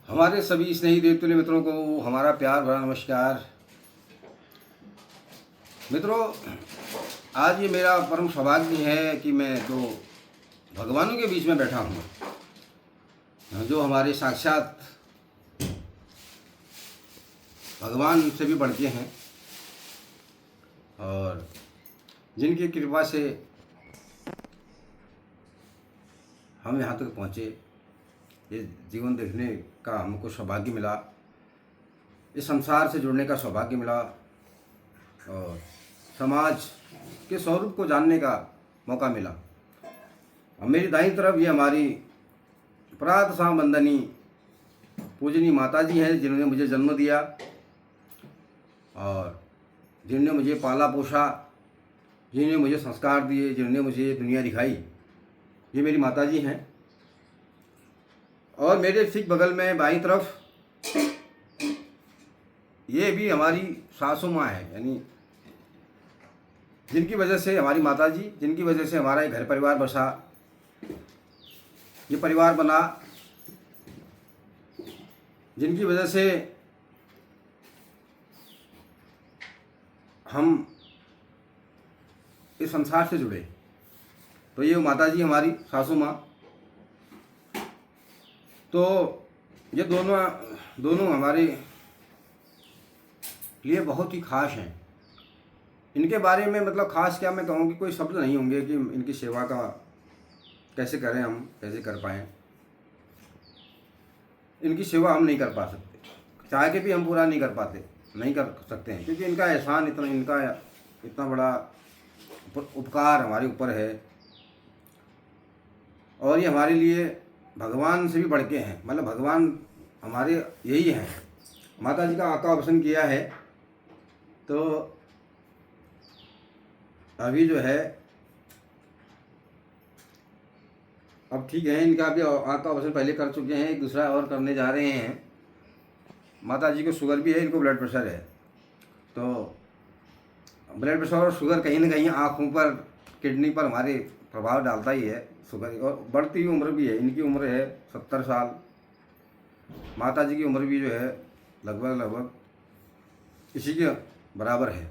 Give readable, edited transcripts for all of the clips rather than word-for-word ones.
हमारे सभी स्नेही देवतुल्य मित्रों को हमारा प्यार भरा नमस्कार। मित्रों, आज ये मेरा परम सौभाग्य है कि मैं दो भगवानों के बीच में बैठा हूँ, जो हमारे साक्षात भगवान से भी बढ़ के हैं और जिनकी कृपा से हम यहाँ तक पहुँचे, ये जीवन देखने का हमको सौभाग्य मिला, इस संसार से जुड़ने का सौभाग्य मिला और समाज के स्वरूप को जानने का मौका मिला। और मेरी दाईं तरफ ये हमारी प्रात शाम वंदनी पूजनी माता जी हैं, जिन्होंने मुझे जन्म दिया और जिन्होंने मुझे पाला पोसा, जिन्होंने मुझे संस्कार दिए, जिन्होंने मुझे दुनिया दिखाई, ये मेरी माता जी हैं। और मेरे ठीक बगल में बाईं तरफ ये भी हमारी सासू माँ है, यानी जिनकी वजह से हमारी माता जी, जिनकी वजह से हमारा एक घर परिवार बसा, ये परिवार बना, जिनकी वजह से हम इस संसार से जुड़े। तो ये माता जी हमारी सासू माँ, तो ये दोनों हमारे लिए बहुत ही खास हैं। इनके बारे में मतलब खास क्या मैं कहूँ कि कोई शब्द नहीं होंगे कि इनकी सेवा का कैसे करें, हम कैसे कर पाएँ। इनकी सेवा हम नहीं कर पा सकते, चाह के भी हम पूरा नहीं कर पाते, नहीं कर सकते हैं, क्योंकि इनका एहसान इतना बड़ा उपकार हमारे ऊपर है और ये हमारे लिए भगवान से भी बढ़ के हैं। मतलब भगवान हमारे यही हैं। माता जी का आका ऑपरेशन किया है, तो अभी जो है अब ठीक है, इनका भी आका ऑपरेशन पहले कर चुके हैं, एक दूसरा और करने जा रहे हैं। माता जी को शुगर भी है, इनको ब्लड प्रेशर है, तो ब्लड प्रेशर और शुगर कहीं ना कहीं आँखों पर, किडनी पर हमारे प्रभाव डालता ही है। शुगर और बढ़ती हुई उम्र भी है, इनकी उम्र है 70 साल, माता जी की उम्र भी जो है लगभग इसी के बराबर है।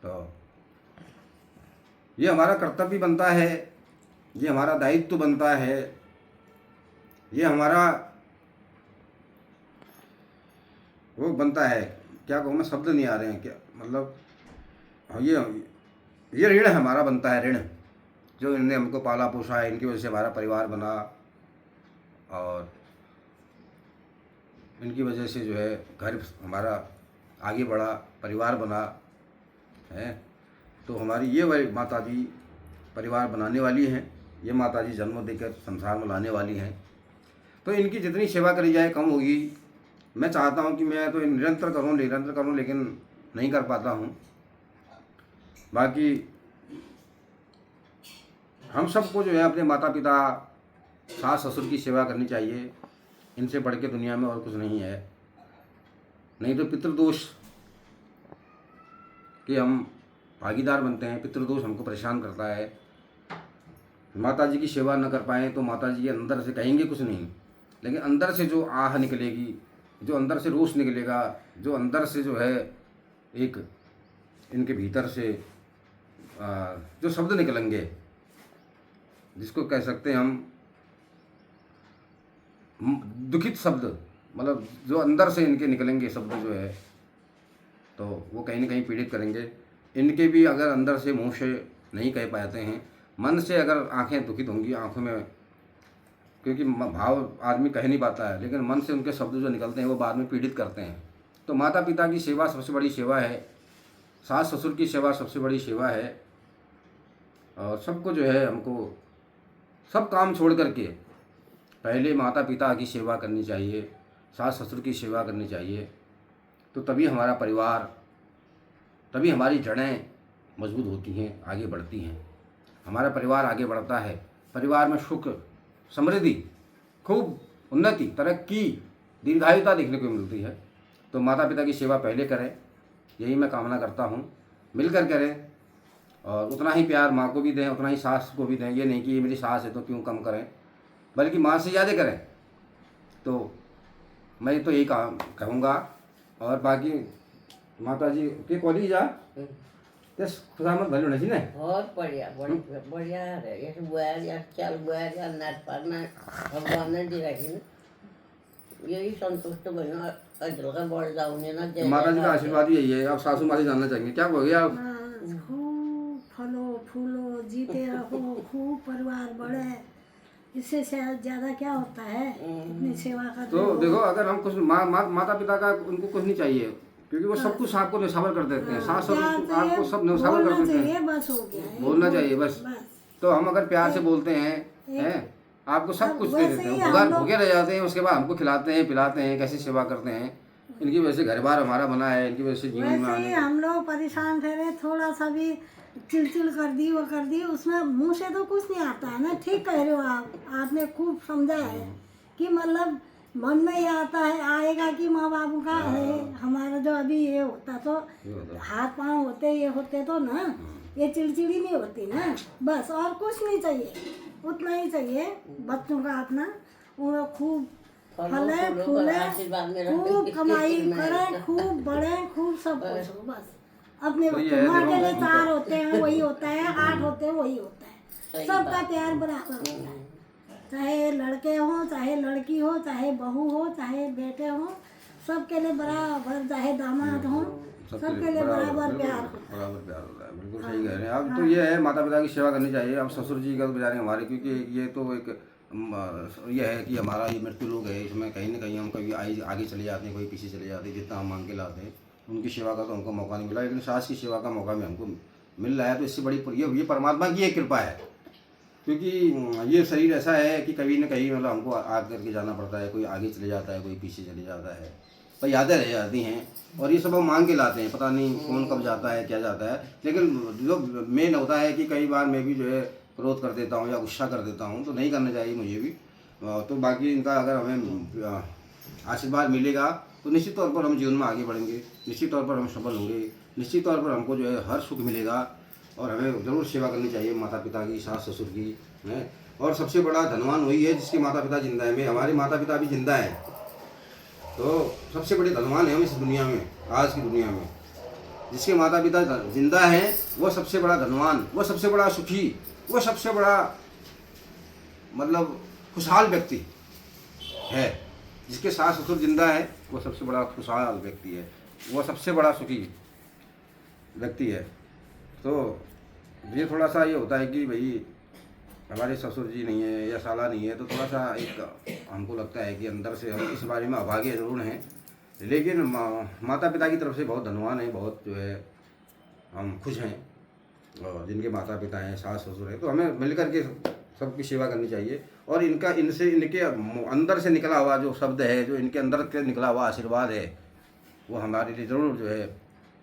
तो ये हमारा कर्तव्य बनता है, ये हमारा दायित्व बनता है, ये हमारा वो बनता है, क्या कहूँ मैं, शब्द नहीं आ रहे हैं क्या, मतलब ये ऋण हमारा बनता है, ऋण जो इन्होंने हमको पाला पोसा है, इनकी वजह से हमारा परिवार बना और इनकी वजह से जो है घर हमारा आगे बढ़ा, परिवार बना है। तो हमारी ये माता जी परिवार बनाने वाली हैं, ये माता जी जन्म देकर संसार में लाने वाली हैं। तो इनकी जितनी सेवा करी जाए कम होगी। मैं चाहता हूँ कि मैं तो निरंतर करूँ, लेकिन नहीं कर पाता हूँ। बाकी हम सबको जो है अपने माता पिता, सास ससुर की सेवा करनी चाहिए। इनसे बढ़ के दुनिया में और कुछ नहीं है। नहीं तो पितृदोष के हम भागीदार बनते हैं, पितृदोष हमको परेशान करता है। माता जी की सेवा न कर पाएँ तो माता जी अंदर से कहेंगे कुछ नहीं, लेकिन अंदर से जो आह निकलेगी, जो अंदर से रोष निकलेगा, जो अंदर से जो है एक इनके भीतर से जो शब्द निकलेंगे, जिसको कह सकते हैं हम दुखित शब्द, मतलब जो अंदर से इनके निकलेंगे शब्द जो है, तो वो कहीं ना कहीं पीड़ित करेंगे। इनके भी अगर अंदर से मुंह से नहीं कह पाते हैं, मन से अगर आंखें दुखित होंगी, आंखों में, क्योंकि भाव आदमी कह नहीं पाता है, लेकिन मन से उनके शब्द जो निकलते हैं वो बाद में पीड़ित करते हैं। तो माता पिता की सेवा सबसे बड़ी सेवा है, सास ससुर की सेवा सबसे बड़ी सेवा है। और सबको जो है हमको सब काम छोड़ करके पहले माता पिता की सेवा करनी चाहिए, सास ससुर की सेवा करनी चाहिए। तो तभी हमारा परिवार, तभी हमारी जड़ें मजबूत होती हैं, आगे बढ़ती हैं। हमारा परिवार आगे बढ़ता है, परिवार में सुख, समृद्धि, खूब उन्नति, तरक्की, दीर्घायुता देखने को मिलती है। तो माता पिता की सेवा पहले करें, यही मैं कामना करता हूँ। मिलकर करें और उतना ही प्यार माँ को भी दें, उतना ही सास को भी दें। ये नहीं कि ये मेरी सास है तो क्यों कम करें, बल्कि माँ से ज़्यादा करें। तो मैं तो यही कहूँगा। और बाकी माता जी के कॉलेज जा ते खुदामत भले होना चाहिए ना। बहुत बढ़िया बढ़िया है। ये बुआर या चल बुआर या नाच पाना भगवान ने दी रखी ना, यही संतुष्ट बनो अजल का बढ़ जाओ ना। तो माता जी का आशीर्वाद यही है। आप सासू माँ से जानना चाहेंगे क्या हो गया? आप खूब फलो फूलो, जीते रहो, खूब परिवार बढ़े, इससे ज्यादा क्या होता है। इतनी सेवा करते तो हो। देखो, अगर हम कुछ माता पिता का उनको कुछ नहीं चाहिए, क्योंकि वो सब कुछ आपको न्यौछावर कर देते हैं। सास ससुर आपको सब न्यौछावर कर देते हैं। बस हो गया है, बोलना चाहिए बस। तो हम अगर प्यार से बोलते हैं आपको सब कुछ दे देते हैं। भूखे रह जाते हैं, उसके बाद हमको खिलाते हैं पिलाते हैं, कैसी सेवा करते हैं। इनकी वजह से घर बार हमारा बना है, इनकी वजह से जीवन में वैसे ही हम लोग परेशान ठहरे, थोड़ा सा भी चिड़चिड़ कर दी वो कर दी, उसमें मुंह से तो कुछ नहीं आता है ना। ठीक कह रहे हो आप, आपने खूब समझा है कि मतलब मन में ये आता है आएगा कि माँ बाबू का है। हमारा जो अभी ये होता तो हाथ पांव होते ये होते तो ना ये चिड़चिड़ी नहीं होती ना। बस और कुछ नहीं चाहिए, उतना ही चाहिए बच्चों का अपना। वो खूब फले फूले, खूब कमाई करें, खूब बढ़े, खूब सब कुछ हो। बस अपने माँ के लिए 4 होते हैं वही होता है, 8 होते हैं वही होता है। सबका प्यार बराबर होता है, चाहे लड़के हों, चाहे लड़की हो, चाहे बहू हो, चाहे बेटे हों, सबके लिए बराबर, चाहे दामाद हों, सबके लिए बराबर प्यार होता है। बिल्कुल सही कह रहे हैं आप। तो ये है, माता पिता की सेवा करनी चाहिए। अब ससुर जी का तो बेचारे हमारे, क्योंकि ये तो एक ये है कि हमारा ये मृत्यु लोग है, इसमें कहीं ना कहीं हम कभी आगे चले जाते हैं, कोई पीछे चले जाते हैं। जितना हम मांग के लाते हैं उनकी सेवा का तो हमको मौका नहीं मिला, लेकिन सास की सेवा का मौका भी हमको मिल रहा है। तो इससे बड़ी ये परमात्मा की एक कृपा है, क्योंकि ये शरीर ऐसा है कि कभी न कहीं मतलब हमको आग करके जाना पड़ता है। कोई आगे चले जाता है, कोई पीछे चले जाता है, पर यादें रह जाती हैं। और ये सब हम मांग के लाते हैं, पता नहीं कौन कब जाता है क्या जाता है। लेकिन जो मेन होता है कि कई बार मैं भी जो है क्रोध कर देता हूँ या गुस्सा कर देता हूँ, तो नहीं करना चाहिए मुझे भी। तो बाकी इनका अगर हमें आशीर्वाद मिलेगा तो निश्चित तौर पर हम जीवन में आगे बढ़ेंगे, निश्चित तौर पर हम सफल होंगे, निश्चित तौर पर हमको जो है हर सुख मिलेगा। और हमें ज़रूर सेवा करनी चाहिए माता पिता की, सास ससुर की है। और सबसे बड़ा धनवान वही है जिसके माता पिता जिंदा है। हमारे माता पिता भी जिंदा है, तो सबसे बड़े धनवान है हम इस दुनिया में, आज की दुनिया में। जिसके माता पिता जिंदा हैं वो सबसे बड़ा धनवान, वो सबसे बड़ा सुखी, वो सबसे बड़ा मतलब खुशहाल व्यक्ति है। जिसके सास ससुर जिंदा है वो सबसे बड़ा खुशहाल व्यक्ति है, वो सबसे बड़ा सुखी व्यक्ति है। तो ये थोड़ा सा ये होता है कि भाई हमारे ससुर जी नहीं है या साला नहीं है, तो थोड़ा सा एक हमको लगता है कि अंदर से हम इस बारे में अभागे जरूर हैं। लेकिन माता पिता की तरफ से बहुत धनवान है, बहुत जो है हम खुश हैं। और जिनके माता पिता हैं, सास ससुर हैं, तो हमें मिलकर के सबकी सेवा करनी चाहिए। और इनके अंदर से निकला हुआ जो शब्द है, जो इनके अंदर से निकला हुआ आशीर्वाद है, वो हमारे लिए ज़रूर जो है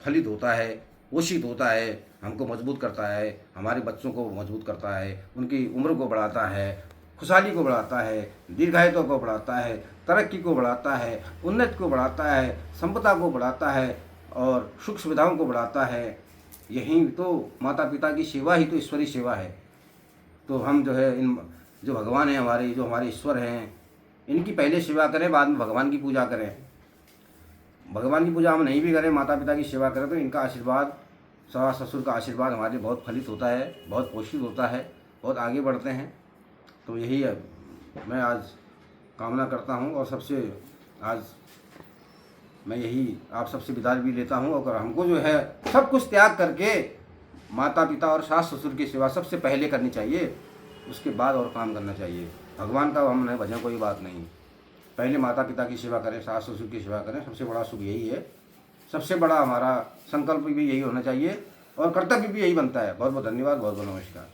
फलित होता है, पोषित होता है, हमको मजबूत करता है, हमारे बच्चों को मजबूत करता है, उनकी उम्र को बढ़ाता है, खुशहाली को बढ़ाता है, दीर्घायुता को बढ़ाता है, तरक्की को बढ़ाता है, उन्नति को बढ़ाता है, संपदा को बढ़ाता है और सुख सुविधाओं को बढ़ाता है। यही तो माता पिता की सेवा ही तो ईश्वरीय सेवा है। तो हम जो है इन जो भगवान हैं हमारे, जो हमारे ईश्वर हैं, इनकी पहले सेवा करें, बाद में भगवान की पूजा करें। भगवान की पूजा हम नहीं भी करें, माता पिता की सेवा करें, तो इनका आशीर्वाद, सास ससुर का आशीर्वाद हमारे लिए बहुत फलित होता है, बहुत पोषित होता है, बहुत आगे बढ़ते हैं। तो यही है, मैं आज कामना करता हूँ। और सबसे आज मैं यही आप सबसे विदा भी लेता हूँ। और हमको जो है सब कुछ त्याग करके माता पिता और सास ससुर की सेवा सबसे पहले करनी चाहिए, उसके बाद और काम करना चाहिए। भगवान का हमने भजन कोई बात नहीं, पहले माता पिता की सेवा करें, सास ससुर की सेवा करें, सबसे बड़ा सुख यही है। सबसे बड़ा हमारा संकल्प भी यही होना चाहिए और कर्तव्य भी यही बनता है। बहुत बहुत धन्यवाद, बहुत बहुत नमस्कार।